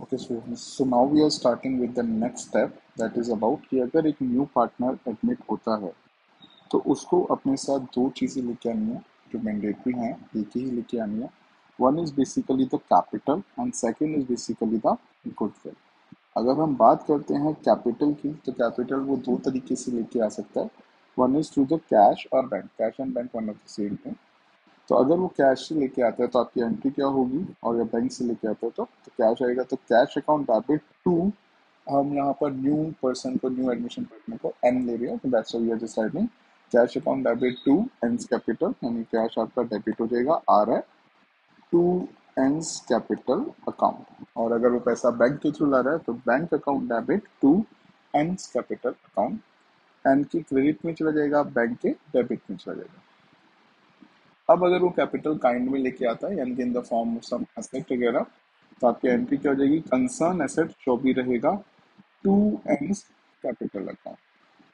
Okay, so now we are starting with the next step that is about कि अगर एक new partner admit होता है तो उसको अपने साथ दो चीज़ें लेके आनी है जो मैंडेटरी हैं, एक ही लेके आनी है। One is basically the capital and second is basically the goodwill. अगर हम बात करते हैं कैपिटल की तो कैपिटल वो दो तरीके से लेके आ सकता है। One is through the cash और bank, cash and bank one of the same है। तो अगर वो कैश से लेके आता है तो आपकी एंट्री क्या होगी, और या बैंक से लेके आता है तो कैश आएगा। तो कैश अकाउंट डेबिट टू, हम यहाँ पर न्यू पर्सन को, न्यू एडमिशन पार्टनर को एन ले रहे हैं, तो that's why we are just writing cash account debit to N's capital, यानी कैश आपका डेबिट हो जाएगा, आ रहा है टू एन्स कैपिटल अकाउंट। और अगर वो पैसा बैंक के थ्रू ला रहा है तो bank account debit to N's capital account, N की क्रेडिट में चला जाएगा, बैंक के डेबिट में चला जाएगा। अब अगर वो कैपिटल काइंड में लेके आता है यानी कि in the form of some asset वगैरह, तो आपकी एंट्री क्या हो जाएगी, कंसर्न एसेट जो भी रहेगा टू एंड्स कैपिटल अकाउंट।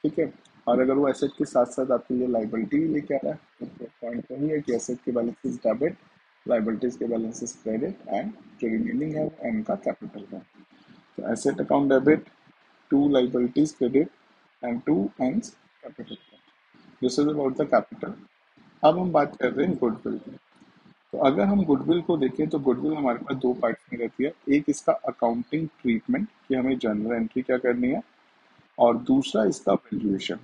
ठीक है। और अगर वो एसेट के साथ साथ आपके लिए लाइबिलिटी भी लेके आ रहा है तो पॉइंट वही है कि एसेट के बैलेंसेस डेबिट, लाइबिलिटीज के बैलेंसेस क्रेडिट, एंड जो रिमेनिंग है वो एन का कैपिटल है। तो asset account debit, to liabilities credit and to N's capital account. This is about the capital. अब हम बात कर रहे हैं गुडविल की। तो अगर हम गुडविल को देखें तो गुडविल हमारे पास दो पार्ट्स में रहती है। एक इसका अकाउंटिंग ट्रीटमेंट कि हमें जनरल एंट्री क्या करनी है, और दूसरा इसका वैल्यूएशन।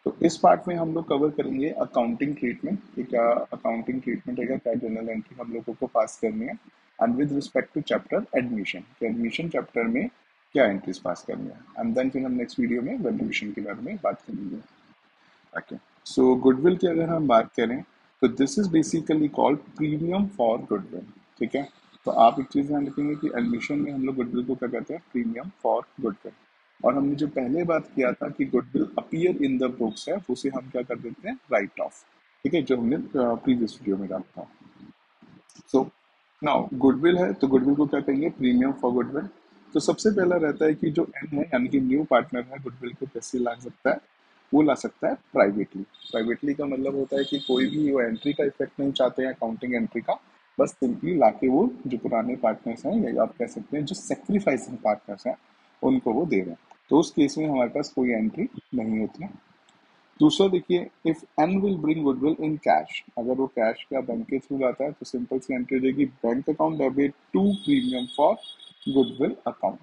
तो इस पार्ट में हम लोग कवर करेंगे अकाउंटिंग ट्रीटमेंट कि क्या अकाउंटिंग ट्रीटमेंट है, क्या जनरल एंट्री हम लोगों को पास करनी है, and with respect to chapter admission कि एडमिशन चैप्टर में क्या एंट्रीज पास करनी है, एंड देन फिर हम नेक्स्ट वीडियो में वैल्यूएशन के बारे में बात करेंगे। ओके, सो गुडविल की अगर हम बात करें तो this is basically called premium for goodwill. ठीक है। तो आप एक चीज ध्यान रखेंगे कि एडमिशन में हम लोग गुडविल को क्या कहते हैं, प्रीमियम फॉर गुडविल। और हमने जो पहले बात किया था कि goodwill appear in the books है, उसे हम क्या कर देते हैं, राइट ऑफ। ठीक है, जो हमने प्रीवियस वीडियो में डाला था। सो नाउ गुडविल है तो गुडविल को क्या कहेंगे, प्रीमियम फॉर गुडविल। तो सबसे पहला रहता है कि जो एन है यानी कि न्यू पार्टनर है, गुडविल को कैसे ला सकता है, वो ला सकता है प्राइवेटली। प्राइवेटली का मतलब होता है कि कोई भी वो एंट्री का इफेक्ट नहीं चाहते हैं अकाउंटिंग एंट्री का, बस सिंपली लाके वो जो पुराने पार्टनर्स हैं या आप कह सकते हैं जो सेक्रीफाइसिंग पार्टनर्स हैं उनको वो दे रहे हैं। तो उस केस में हमारे पास कोई एंट्री नहीं होती है। दूसरा देखिए, if N will bring goodwill in cash, अगर वो कैश या बैंक के थ्रू लाता है तो सिंपल सी एंट्री हो जाएगी, bank account debit to premium for goodwill account.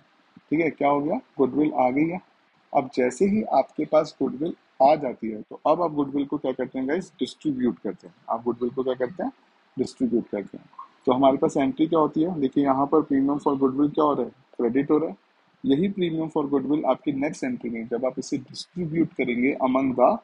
ठीक है, क्या हो गया, गुडविल आ गई है। अब जैसे ही आपके पास गुडविल आ जाती है तो अब आप गुडविल को क्या करते हैं गाइस, डिस्ट्रीब्यूट करते हैं। आप गुडविल को क्या करते हैं, डिस्ट्रीब्यूट करते हैं। तो हमारे पास एंट्री क्या होती है, देखिए यहाँ पर प्रीमियम फॉर गुडविल क्या हो रहा है, क्रेडिट हो रहा है। यही प्रीमियम फॉर गुडविल आपकी नेक्स्ट एंट्री में जब आप इसे डिस्ट्रीब्यूट करेंगे among the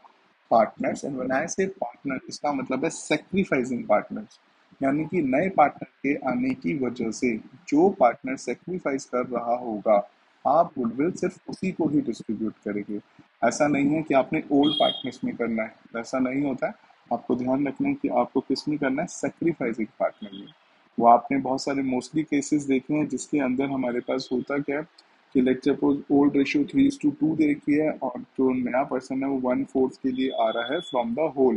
partners, and when I से पार्टनर इसका मतलब है सेक्रीफाइसिंग पार्टनर्स, यानी कि नए पार्टनर के आने की वजह से जो पार्टनर सेक्रीफाइस कर रहा होगा, आप गुडविल सिर्फ उसी को ही डिस्ट्रीब्यूट करेंगे। ऐसा नहीं है कि आपने ओल्ड पार्टनर्स में करना है, ऐसा नहीं होता है। आपको ध्यान रखना है कि आपको किस में करना है, सेक्रीफाइसिंग पार्टनर में। वो आपने बहुत सारे मोस्टली केसेस देखे हैं जिसके अंदर हमारे पास होता क्या है कि लेट्स सपोज ओल्ड रेशियो 3:2 दे रखी है और जो नया पर्सन है वो 1/4 के लिए आ रहा है फ्रॉम द होल,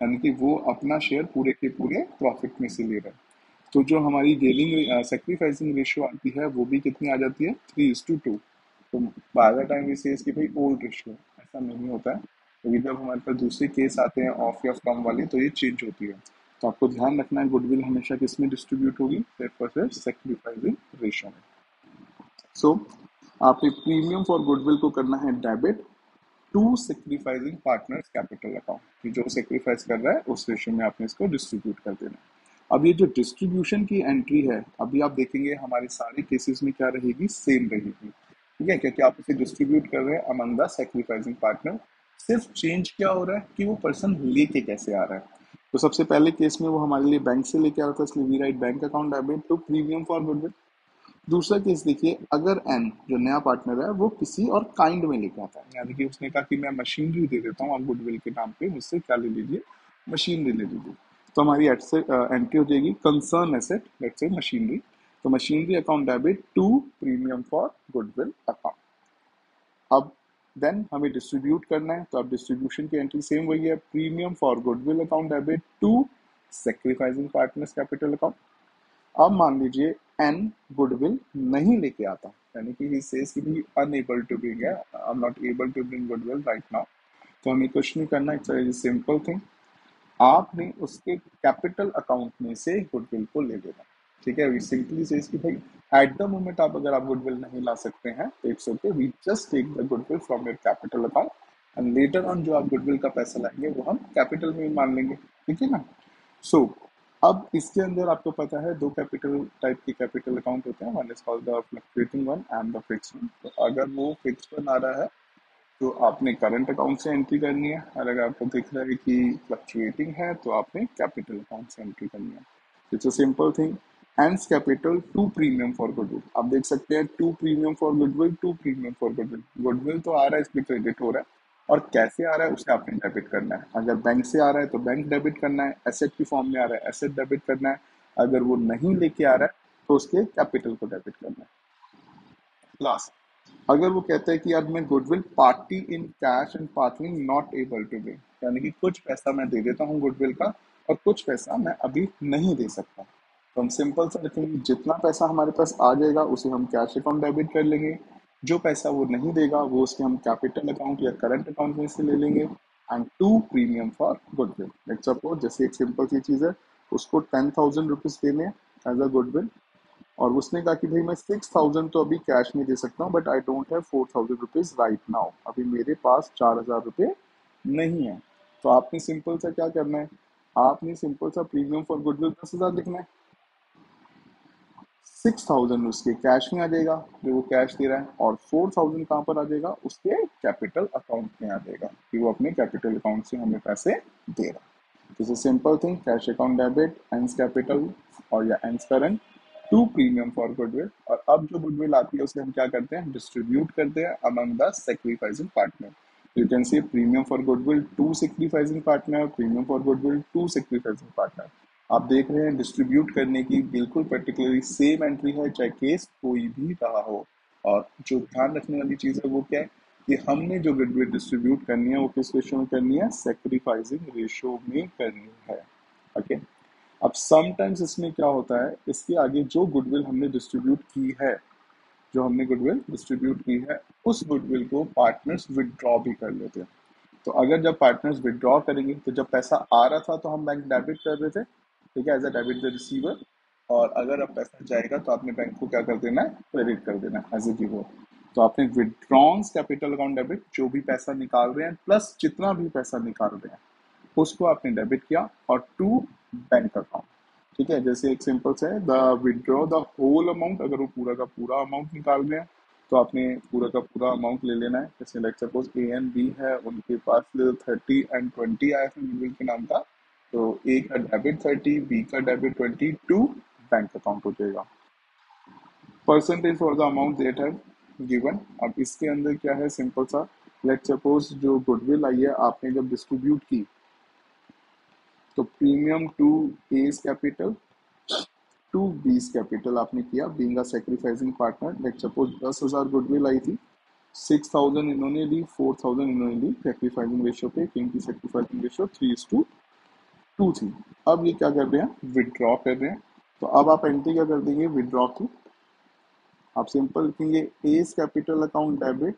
यानी कि वो अपना शेयर पूरे के पूरे प्रॉफिट में से ले रहा है। तो जो हमारी गेनिंग सेक्रीफाइसिंग रेशियो आती है वो भी कितनी आ जाती है, 3:2। तो by the time we says कि भाई ओल्ड रेशियो, ऐसा नहीं होता है, क्योंकि जब हमारे पास दूसरे केस आते हैं ऑफ या फ्रॉम वाले तो ये चेंज होती है। तो आपको ध्यान रखना है गुडविल हमेशा किस में डिस्ट्रीब्यूट होगी, सिर्फ और सिर्फ सेक्रीफाइसिंग रेशियो में। सो आपने प्रीमियम फॉर गुडविल को करना है debit to sacrificing partners capital account, कि जो सेक्रीफाइस कर रहा है उस रेशियो में आपने इसको डिस्ट्रीब्यूट कर देना है। अब ये जो डिस्ट्रीब्यूशन की एंट्री है, अभी आप देखेंगे हमारे सारे केसेस में क्या रहेगी, सेम रहेगी। ठीक है, क्योंकि आप इसे डिस्ट्रीब्यूट कर रहे हैं अमंग द सेक्रीफाइसिंग पार्टनर। सिर्फ चेंज क्या हो रहा है कि वो पर्सन लेके कैसे आ रहा है। तो सबसे पहले केस में वो हमारे लिए बैंक से लेके आ रहा था, इसलिए we write bank account debit to premium for goodwill. दूसरा केस देखिए, अगर एन जो नया पार्टनर है वो किसी और काइंड में लेके आता है, यानी कि उसने कहा कि मैं मशीनरी दे देता हूँ आप गुडविल के नाम पे मुझसे क्या ले लीजिए, मशीनरी ले लीजिए। तो हमारी एंट्री हो जाएगी concern asset, let's say machinery. तो machinery account debit to premium for goodwill account. अब देन हमें डिस्ट्रीब्यूट करना है, तो अब डिस्ट्रीब्यूशन की एंट्री सेम वही है, premium for goodwill account debit to sacrificing partners capital account. अब मान लीजिए एन गुडविल नहीं लेके आता, यानी कि ही सेज कि भी अनएबल टू ब्रिंग है, I am not able to bring goodwill right now. तो हमें कुछ नहीं करना, इट्स वेरी सिंपल थिंग, आपने उसके कैपिटल अकाउंट में से गुडविल को ले लेना। ठीक है, वी सिंपली सेज कि भाई एट द मोमेंट अगर आप गुडविल नहीं ला सकते हैं तो it's okay, we just take the goodwill from your capital account and later on जो आप गुडविल का पैसा लाएंगे वो हम कैपिटल में मान लेंगे। ठीक है ना। सो अब इसके अंदर आपको पता है दो कैपिटल टाइप के कैपिटल अकाउंट होते हैं, one is called the fluctuating one and the fix one. तो अगर वो फिक्स वन आ रहा है तो आपने करंट अकाउंट से एंट्री करनी है, और अगर आपको दिख रहा है कि फ्लक्चुएटिंग है तो आपने कैपिटल अकाउंट से एंट्री करनी है। It's a simple thing. N's capital to premium for goodwill, आप देख सकते हैं to premium for goodwill, to premium for goodwill. Goodwill तो आ रहा है, इसमें क्रेडिट हो रहा है, और कैसे आ रहा है उसे आपने डेबिट करना है। अगर बैंक से आ रहा है तो बैंक डेबिट करना है, एसेट की फॉर्म में आ रहा है एसेट डेबिट करना है, अगर वो नहीं लेके आ रहा है तो उसके कैपिटल को डेबिट करना है। लास्ट, अगर वो कहता है कि यार मैं goodwill party in cash and partly not able to pay, यानी कि कुछ पैसा मैं दे देता हूँ गुडविल का और कुछ पैसा मैं अभी नहीं दे सकता, तो हम सिंपल सा रखेंगे जितना पैसा हमारे पास आ जाएगा उसे हम कैश अकाउंट डेबिट कर लेंगे, जो पैसा वो नहीं देगा वो उसके हम कैपिटल अकाउंट या करंट अकाउंट में से ले लेंगे। And to premium for goodwill, let's suppose जैसे एक सिंपल सी चीज है, उसको 10,000 रुपीज देने एज अ गुडविल, और उसने कहा कि भाई मैं 6,000 तो अभी कैश में दे सकता हूँ but I don't have 4,000 rupees right now, अभी मेरे पास 4,000 रुपये नहीं है। तो आपने सिंपल सा क्या करना है, आपने सिंपल सा प्रीमियम फॉर गुडविल 10,000 लिखना है, 6,000 उसके कैश में आ जाएगा जो वो कैश दे रहा है, और 4,000 कहाँ पर आ जाएगा, उसके कैपिटल अकाउंट में आ जाएगा कि वो अपने कैपिटल अकाउंट से हमें पैसे दे रहा है। This is simple thing, cash account debit, N's capital और या N's current, to premium for goodwill. और अब जो गुडविल आती है उसे हम क्या करते हैं, डिस्ट्रीब्यूट करते हैं among the sacrificing partner. You can see premium for goodwill to sacrificing partner, premium for goodwill to sacrificing partner. आप देख रहे हैं डिस्ट्रीब्यूट करने की बिल्कुल पर्टिकुलरली सेम एंट्री है चाहे केस कोई भी रहा हो। और जो ध्यान रखने वाली चीज है वो क्या है कि हमने जो गुडविल डिस्ट्रीब्यूट करनी है वो किस रेशो में करनी है, सेक्रीफाइसिंग रेशो में करनी है। ओके। अब समटाइम्स इसमें क्या होता है, इसके आगे जो गुडविल हमने डिस्ट्रीब्यूट की है, जो हमने गुडविल डिस्ट्रीब्यूट की है उस गुडविल को पार्टनर्स विदड्रॉ भी कर लेते हैं। तो अगर जब पार्टनर्स विदड्रॉ करेंगे तो जब पैसा आ रहा था तो हम बैंक डेबिट कर रहे थे, ठीक है, as a debit the receiver, और अगर अब पैसा जाएगा तो आपने बैंक को क्या कर देना है, क्रेडिट कर देना है एज ए गिवर। तो आपने विदड्रॉन्स कैपिटल अकाउंट डेबिट, जो भी पैसा निकाल रहे हैं प्लस जितना भी पैसा निकाल रहे हैं उसको आपने डेबिट किया, और टू बैंक अकाउंट। ठीक है, जैसे एक सिंपल से है the withdraw the whole amount, अगर वो पूरा का पूरा अमाउंट निकाल रहे हैं तो आपने पूरा का पूरा अमाउंट ले लेना है। जैसे like suppose A and B है, उनके पास 30 एंड 20 आया था गुडविल के नाम का, तो ए का डेबिट 30, बी का डेबिट 20 टू बैंक अकाउंट हो जाएगा। Percentage for the amount that है गिवन। अब इसके अंदर क्या है, सिंपल सा, लेट सपोज जो गुडविल आई है आपने जब डिस्ट्रीब्यूट की तो premium to A's capital to B's capital आपने किया, being a sacrificing partner. Let suppose 10,000 goodwill आई थी, 6,000 इन्होंने ली, 4,000 इन्होंने ली, सेक्रीफाइसिंग रेशियो पे, क्योंकि सेक्रीफाइसिंग रेशियो 3:2 थी। अब ये क्या कर रहे हैं, विदड्रॉ कर रहे हैं। तो अब आप एंट्री क्या कर देंगे विदड्रॉ की, आप सिंपल लिखेंगे as capital account debit,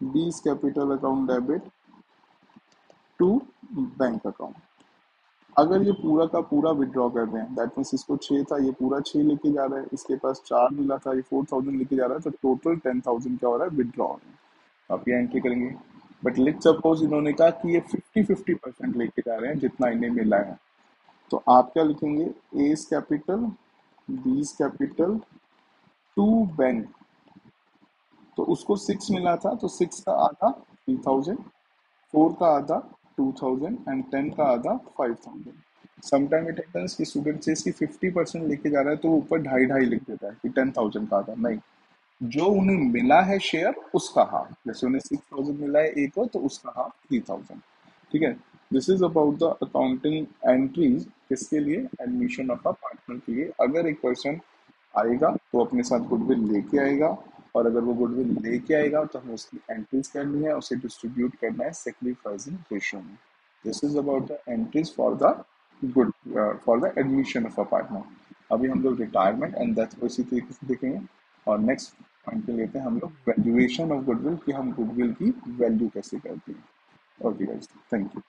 B's capital account debit to bank account. अगर ये पूरा का पूरा विड्रॉ कर रहे हैं, दैट मीन्स इसको 6 था, ये पूरा 6 लेके जा रहा है, इसके पास 4 मिला था, ये 4,000 लेके जा रहा है, तो टोटल 10,000 क्या हो रहा है, विड्रॉ हो रहा है। आप ये एंट्री करेंगे। बट लेट सपोज इन्होंने कहा कि ये 50-50% लेके जा रहे हैं जितना इन्हें मिला है, तो आप क्या लिखेंगे, A's capital, B's capital to bank. तो उसको 6 मिला था तो 6 का आधा 3,000, 4 का आधा 2,000 एंड 10 का आधा 5,000। समटाइम इट हैपेंस कि स्टूडेंट से इसकी 50% लेके जा रहा है तो वो ऊपर ढाई ढाई लिख देता है कि 10,000 का आधा नहीं, जो उन्हें मिला है शेयर उसका हाफ, जैसे उन्हें 6,000 मिला है एक को तो उसका हाफ 3,000। ठीक है, this is about the accounting entries, किसके लिए, एडमिशन ऑफ अ पार्टनर के लिए। अगर एक पर्सन आएगा तो अपने साथ गुडविल लेके आएगा, और अगर वो गुडविल लेके आएगा तो हमें उसकी एंट्रीज करनी है, उसे डिस्ट्रीब्यूट करना है सेक्रीफाइसिंग रेशियो में। This is about the entries for the good for the admission of a partner. अभी हम लोग रिटायरमेंट एंड डेथ को इसी तरीके से देखेंगे। और नेक्स्ट पॉइंट पे लेते हैं हम लोग वैल्यूएशन ऑफ गुडविल, कि हम गुडविल की वैल्यू कैसे करते हैं। Okay guys, thank you.